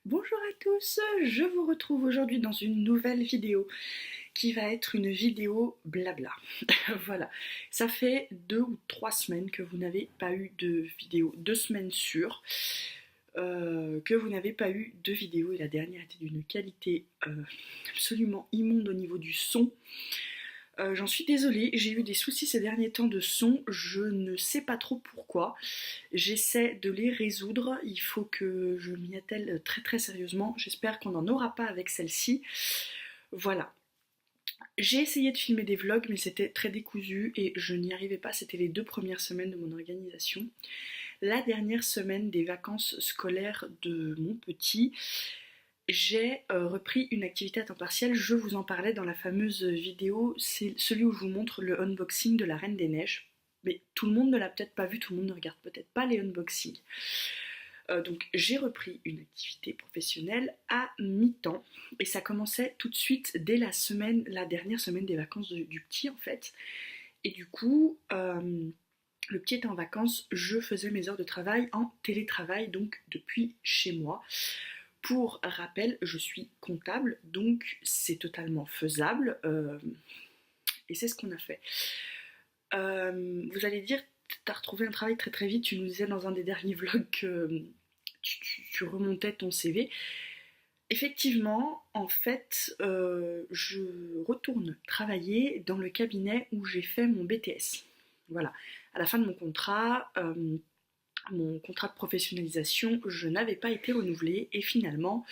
Bonjour à tous, je vous retrouve aujourd'hui dans une nouvelle vidéo qui va être une vidéo blabla. Voilà, ça fait 2 ou 3 semaines que vous n'avez pas eu de vidéo, 2 semaines sûres que vous n'avez pas eu de vidéo et la dernière était d'une qualité absolument immonde au niveau du son. J'en suis désolée, j'ai eu des soucis ces derniers temps de son, je ne sais pas trop pourquoi. J'essaie de les résoudre, il faut que je m'y attelle très très sérieusement. J'espère qu'on n'en aura pas avec celle-ci. Voilà. J'ai essayé de filmer des vlogs, mais c'était très décousu et je n'y arrivais pas. C'était les 2 premières semaines de mon organisation. La dernière semaine des vacances scolaires de mon petit, j'ai repris une activité à temps partiel. Je vous en parlais dans la fameuse vidéo. C'est celui où je vous montre le unboxing de la Reine des Neiges. Mais tout le monde ne l'a peut-être pas vu, tout le monde ne regarde peut-être pas les unboxings. Donc j'ai repris une activité professionnelle à mi-temps et ça commençait tout de suite dès la dernière semaine des vacances du petit en fait. Et du coup, le petit était en vacances, je faisais mes heures de travail en télétravail, donc depuis chez moi. Pour rappel, je suis comptable, donc c'est totalement faisable et c'est ce qu'on a fait. Vous allez dire, t'as retrouvé un travail très très vite, tu nous disais dans un des derniers vlogs que tu remontais ton CV. Effectivement, en fait, je retourne travailler dans le cabinet où j'ai fait mon BTS. Voilà, à la fin de mon contrat de professionnalisation, je n'avais pas été renouvelé et finalement,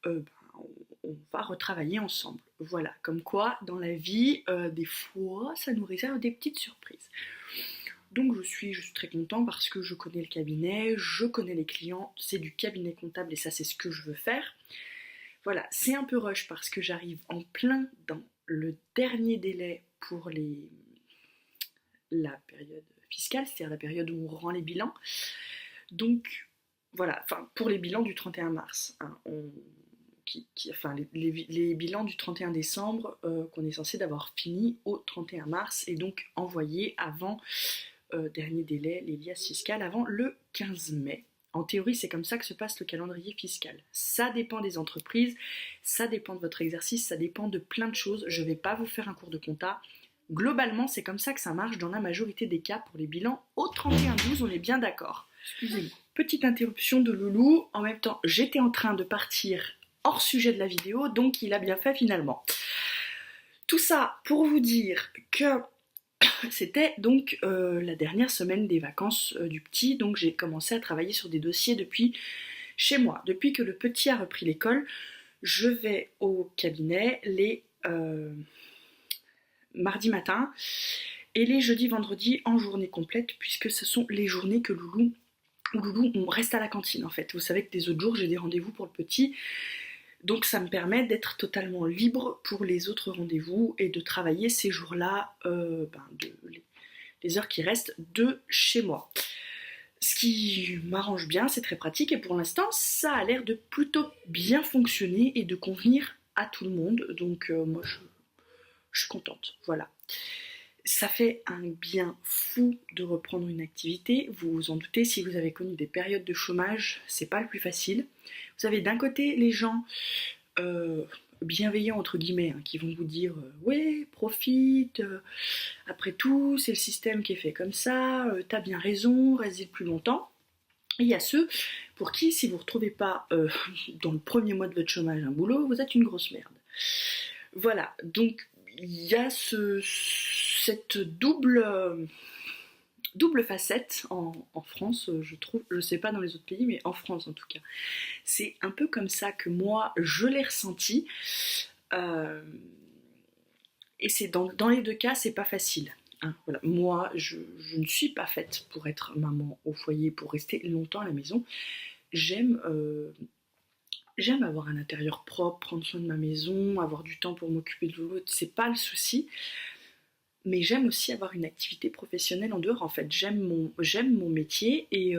on va retravailler ensemble. Voilà, comme quoi dans la vie, des fois, ça nous réserve des petites surprises. Donc je suis très contente parce que je connais le cabinet, je connais les clients, c'est du cabinet comptable et ça c'est ce que je veux faire. Voilà, c'est un peu rush parce que j'arrive en plein dans le dernier délai pour la période fiscale, c'est-à-dire la période où on rend les bilans. Donc voilà, enfin pour les bilans du 31 mars, hein, enfin les bilans du 31 décembre qu'on est censé d'avoir fini au 31 mars et donc envoyés avant dernier délai, les liasses fiscales, avant le 15 mai. En théorie, c'est comme ça que se passe le calendrier fiscal. Ça dépend des entreprises, ça dépend de votre exercice, ça dépend de plein de choses. Je ne vais pas vous faire un cours de compta. Globalement, c'est comme ça que ça marche dans la majorité des cas pour les bilans au 31-12, on est bien d'accord. Excusez-moi. Petite interruption de Loulou. En même temps, j'étais en train de partir hors sujet de la vidéo, donc il a bien fait finalement. Tout ça pour vous dire que c'était donc la dernière semaine des vacances du petit, donc j'ai commencé à travailler sur des dossiers depuis chez moi. Depuis que le petit a repris l'école, je vais au cabinet les mardis matin et les jeudis, vendredis en journée complète, puisque ce sont les journées que Loulou, on reste à la cantine en fait. Vous savez que des autres jours, j'ai des rendez-vous pour le petit. Donc ça me permet d'être totalement libre pour les autres rendez-vous et de travailler ces jours-là, les heures qui restent de chez moi. Ce qui m'arrange bien, c'est très pratique et pour l'instant, ça a l'air de plutôt bien fonctionner et de convenir à tout le monde. Donc moi, je suis contente. Voilà. Ça fait un bien fou de reprendre une activité. Vous vous en doutez, si vous avez connu des périodes de chômage, c'est pas le plus facile. Vous avez d'un côté les gens bienveillants entre guillemets qui vont vous dire ouais profite, après tout c'est le système qui est fait comme ça, t'as bien raison, reste-y le plus longtemps. Et il y a ceux pour qui si vous ne retrouvez pas dans le premier mois de votre chômage un boulot, vous êtes une grosse merde. Voilà, donc il y a cette double facette en France, je trouve, je sais pas dans les autres pays, mais en France en tout cas. C'est un peu comme ça que moi je l'ai ressenti. Euh, et c'est dans les deux cas, c'est pas facile. Hein, voilà. Moi, je ne suis pas faite pour être maman au foyer, pour rester longtemps à la maison. J'aime j'aime avoir un intérieur propre, prendre soin de ma maison, avoir du temps pour m'occuper de l'autre, c'est pas le souci. Mais j'aime aussi avoir une activité professionnelle en dehors. En fait, j'aime mon métier et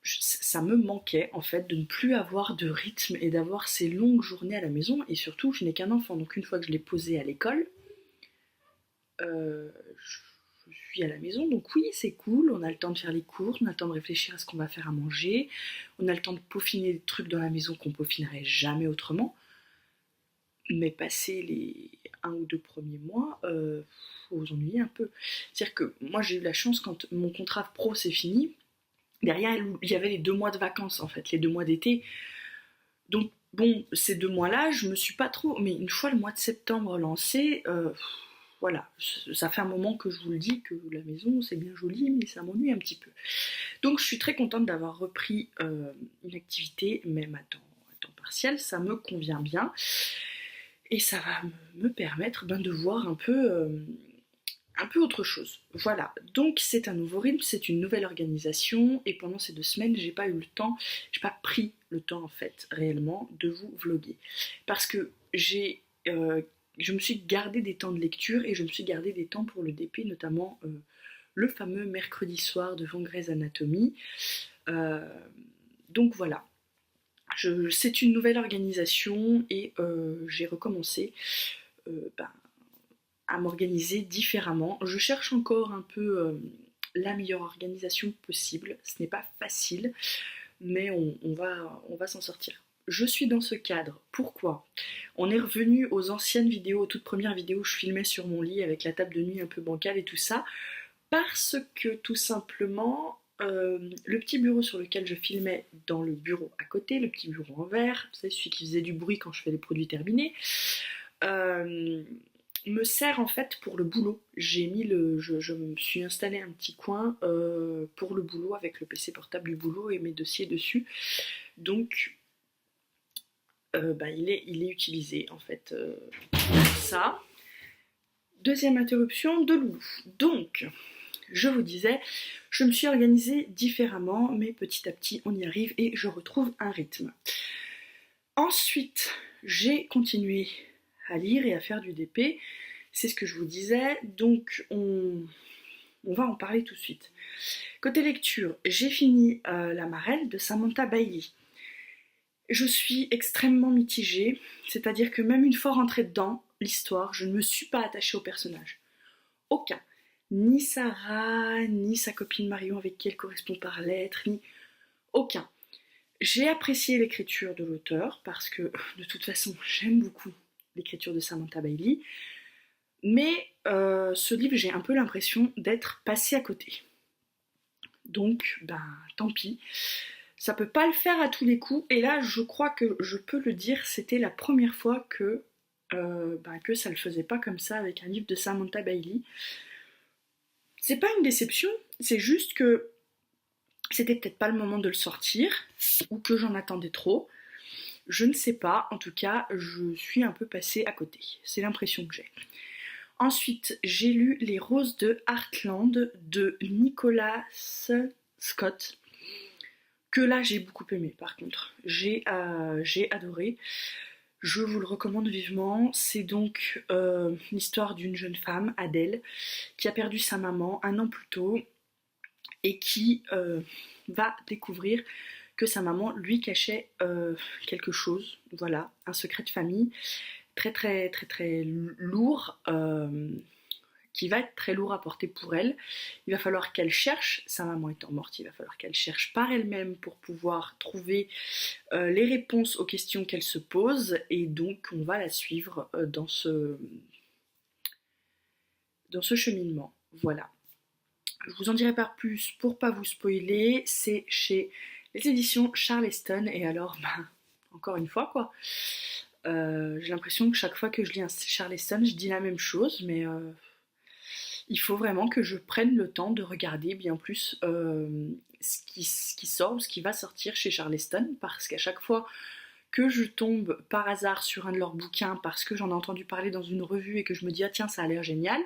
ça me manquait en fait de ne plus avoir de rythme et d'avoir ces longues journées à la maison. Et surtout, je n'ai qu'un enfant, donc une fois que je l'ai posé à l'école, euh, je suis à la maison, donc oui, c'est cool, on a le temps de faire les courses, on a le temps de réfléchir à ce qu'on va faire à manger, on a le temps de peaufiner des trucs dans la maison qu'on peaufinerait jamais autrement. Mais passer les 1 ou 2 premiers mois, faut vous ennuyer un peu. C'est-à-dire que moi j'ai eu la chance quand mon contrat pro c'est fini, derrière il y avait les 2 mois de vacances en fait, les 2 mois d'été. Donc bon, ces 2 mois-là, je me suis pas trop. Mais une fois le mois de septembre lancé, voilà, ça fait un moment que je vous le dis que la maison c'est bien joli, mais ça m'ennuie un petit peu. Donc je suis très contente d'avoir repris une activité, même à temps partiel, ça me convient bien. Et ça va me permettre de voir un peu autre chose. Voilà, donc c'est un nouveau rythme, c'est une nouvelle organisation, et pendant ces 2 semaines, j'ai pas eu le temps, j'ai pas pris le temps en fait, réellement, de vous vlogger. Parce que je me suis gardé des temps de lecture, et je me suis gardé des temps pour le DP, notamment le fameux mercredi soir devant Grey's Anatomy. Donc voilà. C'est une nouvelle organisation et j'ai recommencé à m'organiser différemment. Je cherche encore un peu la meilleure organisation possible. Ce n'est pas facile, mais on va s'en sortir. Je suis dans ce cadre. Pourquoi? On est revenu aux anciennes vidéos, aux toutes premières vidéos où je filmais sur mon lit avec la table de nuit un peu bancale et tout ça, parce que tout simplement, le petit bureau sur lequel je filmais dans le bureau à côté, le petit bureau en verre, vous savez, celui qui faisait du bruit quand je fais les produits terminés, me sert en fait pour le boulot. Je me suis installé un petit coin pour le boulot avec le PC portable du boulot et mes dossiers dessus. Donc, il est utilisé en fait. Ça. Deuxième interruption de Loulou. Donc, je vous disais, je me suis organisée différemment, mais petit à petit on y arrive et je retrouve un rythme. Ensuite, j'ai continué à lire et à faire du DP, c'est ce que je vous disais, donc on va en parler tout de suite. Côté lecture, j'ai fini La Marelle de Samantha Bailey. Je suis extrêmement mitigée, c'est-à-dire que même une fois rentrée dedans, l'histoire, je ne me suis pas attachée au personnage. Aucun. Ni Sarah, ni sa copine Marion avec qui elle correspond par lettre, ni aucun. J'ai apprécié l'écriture de l'auteur parce que de toute façon j'aime beaucoup l'écriture de Samantha Bailey, mais ce livre j'ai un peu l'impression d'être passé à côté. Donc tant pis, ça peut pas le faire à tous les coups, et là je crois que je peux le dire, c'était la première fois que ça le faisait pas comme ça avec un livre de Samantha Bailey. C'est pas une déception, c'est juste que c'était peut-être pas le moment de le sortir, ou que j'en attendais trop. Je ne sais pas, en tout cas, je suis un peu passée à côté. C'est l'impression que j'ai. Ensuite, j'ai lu Les Roses de Heartland de Nicholas Scott, que là j'ai beaucoup aimé par contre. J'ai adoré. Je vous le recommande vivement. C'est donc l'histoire d'une jeune femme, Adèle, qui a perdu sa maman 1 an plus tôt et qui va découvrir que sa maman lui cachait quelque chose, voilà, un secret de famille très très très très lourd, qui va être très lourd à porter pour elle. Il va falloir qu'elle cherche, sa maman étant morte, il va falloir qu'elle cherche par elle-même pour pouvoir trouver les réponses aux questions qu'elle se pose, et donc on va la suivre dans ce cheminement. Voilà. Je vous en dirai pas plus pour pas vous spoiler, c'est chez les éditions Charleston, et alors, encore une fois quoi, j'ai l'impression que chaque fois que je lis un Charleston, je dis la même chose, mais il faut vraiment que je prenne le temps de regarder bien plus ce qui sort ou ce qui va sortir chez Charleston, parce qu'à chaque fois que je tombe par hasard sur un de leurs bouquins parce que j'en ai entendu parler dans une revue et que je me dis ah tiens ça a l'air génial,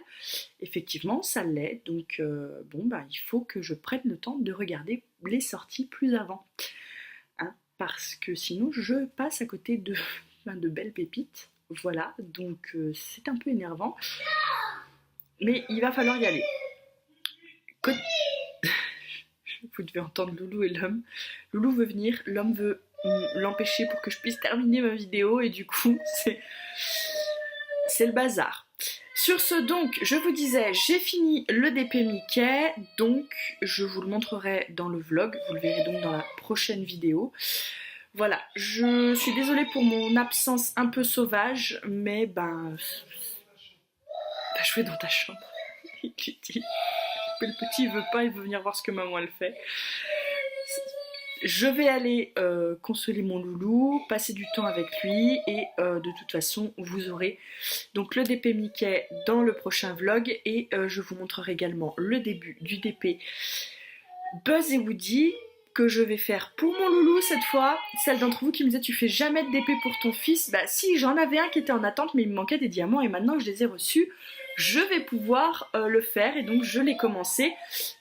effectivement ça l'est, donc il faut que je prenne le temps de regarder les sorties plus avant, hein, parce que sinon je passe à côté de belles pépites, voilà, donc c'est un peu énervant, mais il va falloir y aller. Vous devez entendre Loulou et l'homme. Loulou veut venir, l'homme veut l'empêcher pour que je puisse terminer ma vidéo, et du coup c'est le bazar. Sur ce donc, je vous disais, j'ai fini le DP Mickey, donc je vous le montrerai dans le vlog, vous le verrez donc dans la prochaine vidéo. Voilà, je suis désolée pour mon absence un peu sauvage, mais je vais dans ta chambre. Il lui dit, mais le petit il veut pas, il veut venir voir ce que maman elle fait. Je vais aller consoler mon loulou, passer du temps avec lui et de toute façon vous aurez donc le DP Mickey dans le prochain vlog et je vous montrerai également le début du DP Buzz et Woody que je vais faire pour mon loulou cette fois. Celle d'entre vous qui me disait tu fais jamais de DP pour ton fils, bah si, j'en avais un qui était en attente mais il me manquait des diamants et maintenant que je les ai reçus, je vais pouvoir le faire et donc je l'ai commencé.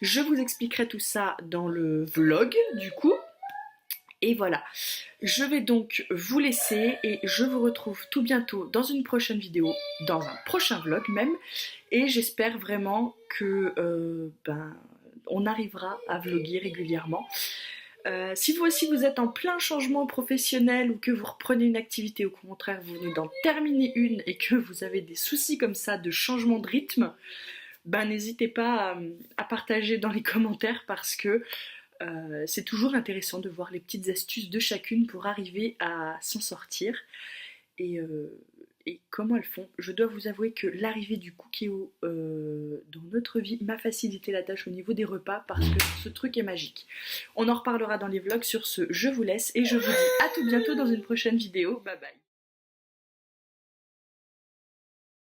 Je vous expliquerai tout ça dans le vlog du coup. Et voilà, je vais donc vous laisser et je vous retrouve tout bientôt dans une prochaine vidéo, dans un prochain vlog même. Et j'espère vraiment que on arrivera à vlogger régulièrement. Si vous aussi vous êtes en plein changement professionnel ou que vous reprenez une activité, au contraire vous venez d'en terminer une et que vous avez des soucis comme ça de changement de rythme, n'hésitez pas à partager dans les commentaires parce que c'est toujours intéressant de voir les petites astuces de chacune pour arriver à s'en sortir et comment elles font. Je dois vous avouer que l'arrivée du Cookéo dans notre vie m'a facilité la tâche au niveau des repas parce que ce truc est magique. On en reparlera dans les vlogs. Sur ce, je vous laisse et je vous dis à tout bientôt dans une prochaine vidéo. Bye bye.